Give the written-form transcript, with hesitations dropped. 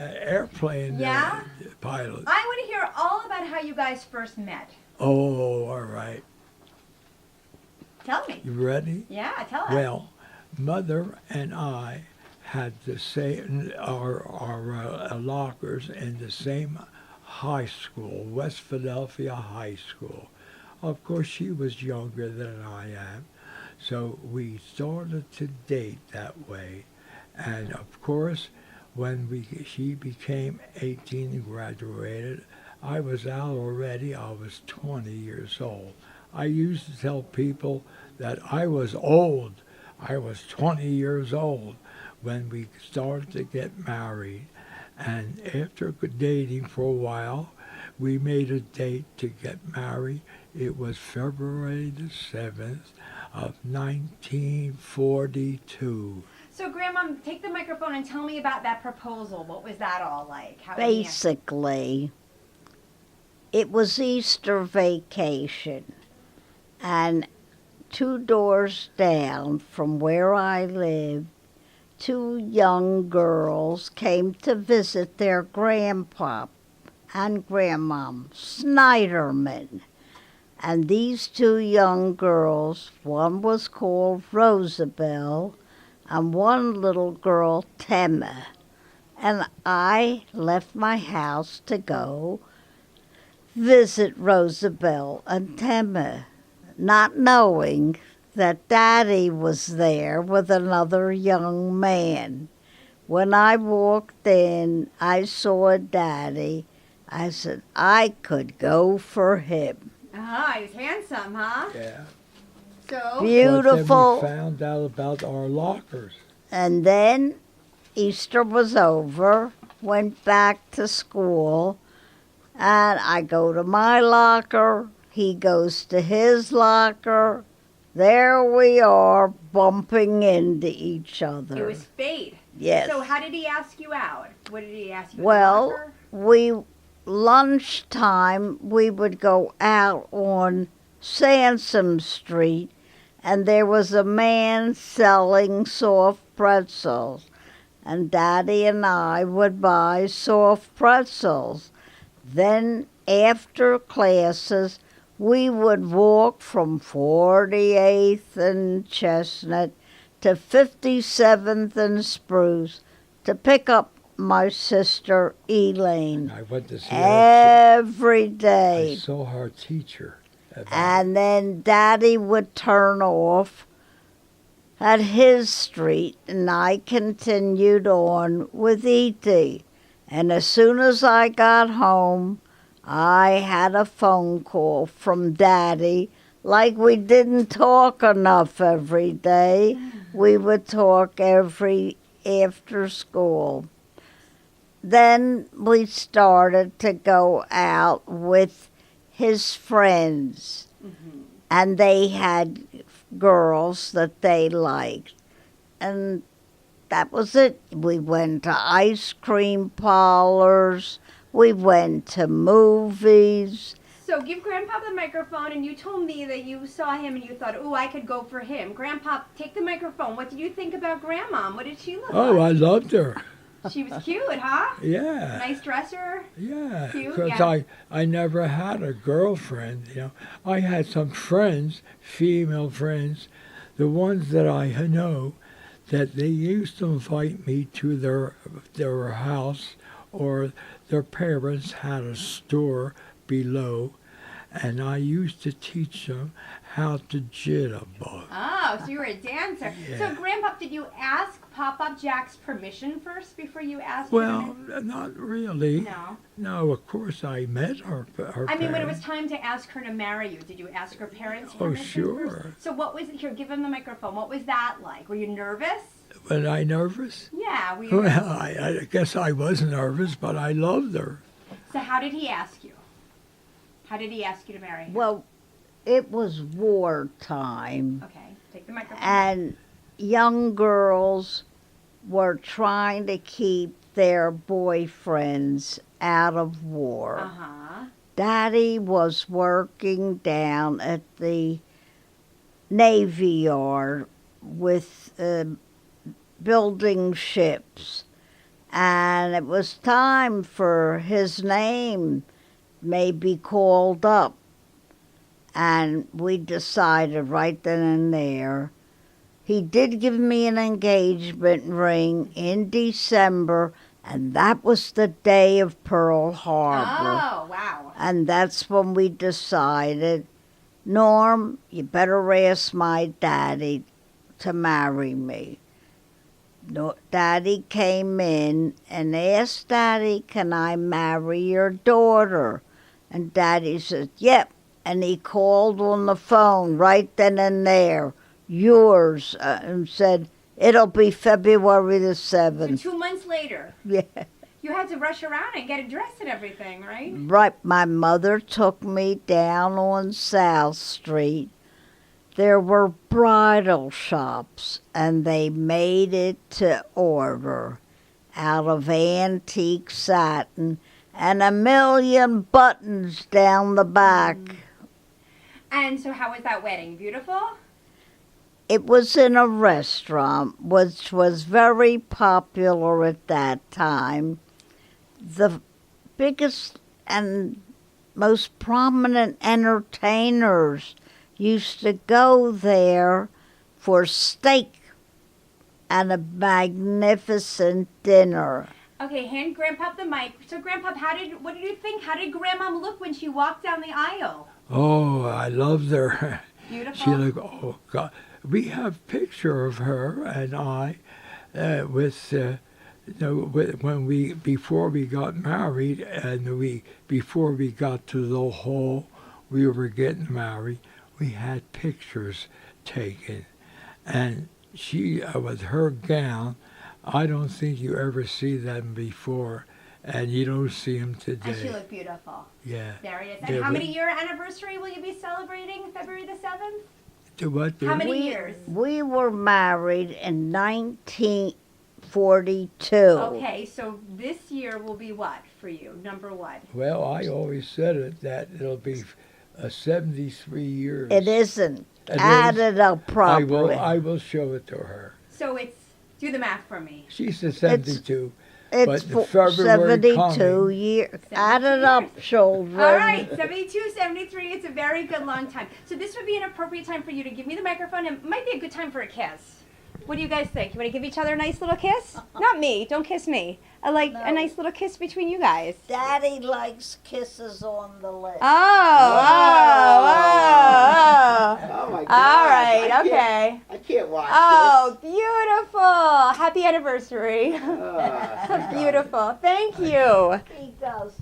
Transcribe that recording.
airplane Yeah? pilot. I want to hear all about how you guys first met. Oh, all right. Tell me. You ready? Yeah, tell us. Well, Mother and I had the same our lockers in the same high school, West Philadelphia High School. Of course, she was younger than I am, so we started to date that way. And of course, when she became 18 and graduated, I was out already. I was 20 years old. I used to tell people that I was old. I was 20 years old when we started to get married. And after dating for a while, we made a date to get married. It was February the 7th of 1942. So, Grandma, take the microphone and tell me about that proposal. What was that all like? Basically, it was Easter vacation, and 2 doors down from where I lived, 2 young girls came to visit their grandpa and grandmom, Snyderman. And these 2 young girls, one was called Rosabelle, and one little girl, Temma. And I left my house to go visit Rosabelle and Temma, not knowing that Daddy was there with another young man. When I walked in, I saw Daddy. I said, I could go for him. Ah, he was handsome, huh? Yeah. So, Beautiful. But then we found out about our lockers. And then Easter was over, went back to school, and I go to my locker, he goes to his locker. There we are, bumping into each other. it was fate. Yes. So, how did he ask you out? What did he ask you? Well, At lunchtime, we would go out on Sansom Street, and there was a man selling soft pretzels. And Daddy and I would buy soft pretzels. Then, after classes, we would walk from 48th and Chestnut to 57th and Spruce to pick up my sister Elaine I went to see every I day. saw her teacher. And then Daddy would turn off at his street, and I continued on with Edie. And as soon as I got home, I had a phone call from Daddy. Like we didn't talk enough every day, we would talk every after school. Then we started to go out with his friends, and they had girls that they liked. And that was it. We went to ice cream parlors. We went to movies. So, give Grandpa the microphone, and you told me that you saw him and you thought, oh, I could go for him. Grandpa, take the microphone. What did you think about Grandma? What did she look Oh, like? I loved her. She was cute, huh? Yeah. Nice dresser. Yeah, Cute, because yeah. I never had a girlfriend, you know. I had some friends, female friends, the ones that I know, that they used to invite me to their house, or their parents had a store below, and I used to teach them how to jitterbug. Oh, so you were a dancer. Yeah. So, Grandpa, did you ask Pop-Up Jack's permission first before you asked Well, her? not really. No. No, of course I met her I mean, when it was parents. time to ask her to marry you, did you ask her parents Oh, permission sure. first? So what was, here, give him the microphone. What was that like? Were you nervous? Was I nervous? Yeah, were you Well, I guess I was nervous, but I loved her. So how did he ask you? How did he ask you to marry him? Well, it was wartime, Okay, take the microphone. and young girls were trying to keep their boyfriends out of war. Uh-huh. Daddy was working down at the Navy Yard with building ships. and it was time for his name may be called up. And we decided right then and there. He did give me an engagement ring in December, and that was the day of Pearl Harbor. Oh, wow. And that's when we decided, Norm, you better ask my daddy to marry me. No, Daddy came in and asked Daddy, can I marry your daughter? And Daddy said, yep. And he called on the phone right then and there, yours, and said, it'll be February the So 7th. 2 months later, Yeah. you had to rush around and get a dress and everything, right? Right, my mother took me down on South Street. There were bridal shops, and they made it to order out of antique satin and a million buttons down the back. And so how was that wedding? Beautiful? It was in a restaurant, which was very popular at that time. The biggest and most prominent entertainers used to go there for steak and a magnificent dinner. Okay, hand Grandpa the mic. So Grandpa, what did you think? How did Grandma look when she walked down the aisle? Oh, I loved her. Beautiful. She looked, oh God. We have picture of her and I before we got married and before we got to the hall we were getting married, we had pictures taken. And she, with her gown, I don't think you ever see them before, and you don't see them today. And she looked beautiful. Yeah. There it is. Yeah, And how we- many year anniversary will you be celebrating February the 7th? To what? How many we, years? We were married in 1942. Okay, so this year will be what for you? Number what? Well, I always said it that it'll be 73 years. It isn't. It Add is. it up properly. I will show it to her. So it's, do the math for me. She's a 72. It's but the February 72 coming- years. Add it up, children. All right, 72, 73, it's a very good long time. So this would be an appropriate time for you to give me the microphone, and it might be a good time for a kiss. What do you guys think? You want to give each other a nice little kiss? Not me, don't kiss me. I like a nice little kiss between you guys. Daddy likes kisses on the lips. Oh, Oh my God. All right, okay. I can't watch Oh, beautiful. Happy anniversary. this. Beautiful. Thank you. He does